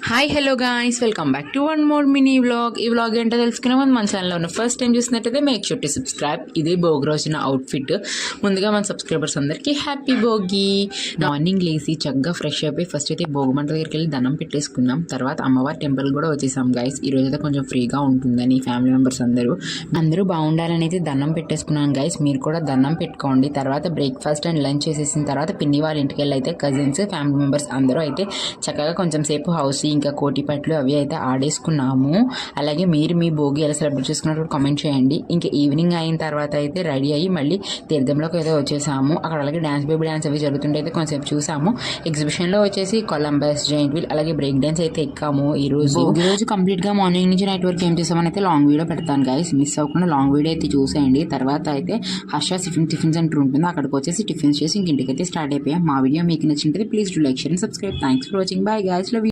Hi hello guys, welcome back to one more mini vlog. ఈ vlog ఏంటో తెలుసుకునే ముందు మన ఛానల్లో ఉన్న ఫస్ట్ టైం చూసినట్టయితే మేక్ షూర్ టు సబ్స్క్రైబ్. ఇదే భోగి రోజున అవుట్ఫిట్. ముందుగా మన సబ్స్క్రైబర్స్ అందరికీ హ్యాపీ భోగి. మార్నింగ్ లేసి చక్కగా ఫ్రెష్ అయిపోయి ఫస్ట్ అయితే భోగి మంట దగ్గరికి వెళ్ళి దండం పెట్టేసుకున్నాం. తర్వాత అమ్మవారి టెంపుల్ కూడా వచ్చేసాం గైస్. ఈ రోజు అయితే కొంచెం ఫ్రీగా ఉంటుందని ఫ్యామిలీ మెంబర్స్ అందరూ బాగుండాలని అయితే దండం పెట్టేసుకున్నాను గైస్. మీరు కూడా దండం పెట్టుకోండి. తర్వాత బ్రేక్ఫాస్ట్ అండ్ లంచ్ చేసేసిన తర్వాత పిన్ని వాళ్ళ ఇంటికి వెళ్ళి అయితే కజిన్స్ ఫ్యామిలీ మెంబర్స్ అందరూ అయితే చక్కగా కొంచెం సేపు హౌస్ ఇంకా కోటిపట్లు అవి అయితే ఆడేసుకున్నాము. అలాగే మీరు మీ భోగి ఎలా సెలబ్రేట్ చేసుకున్నట్టు కామెంట్ చేయండి. ఇంకా ఈవినింగ్ అయిన తర్వాత అయితే రెడీ అయ్యి మళ్ళీ తీర్థంలోకి అయితే వచ్చేసాము. అక్కడ అలాగే డ్యాన్స్ బేబీ డ్యాన్స్ అవి జరుగుతుంటే అయితే కొంచెం చూసాము. ఎగ్జిబిషన్లో వచ్చేసి కొలంబస్, జైంట్ వీల్ అలాగే బ్రేక్ డాన్స్ అయితే ఎక్కాము. ఈ రోజు కంప్లీట్గా మార్నింగ్ నుంచి నైట్ వరకు ఏం చేసామని అయితే లాంగ్ వీడియో పెడతాను గైస్. మిస్ అవ్వకుండా లాంగ్ వీడియో అయితే చూసేయండి. తర్వాత అయితే హర్ష టిఫిన్ సెంటర్ ఉంటుంది, అక్కడికి వచ్చేసి టిఫిన్స్ చేసి ఇంటికి అయితే స్టార్ట్ అయిపోయాం. మా వీడియో మీకు నచ్చింటే please do like, share and subscribe. Thanks for watching. Bye guys, love you.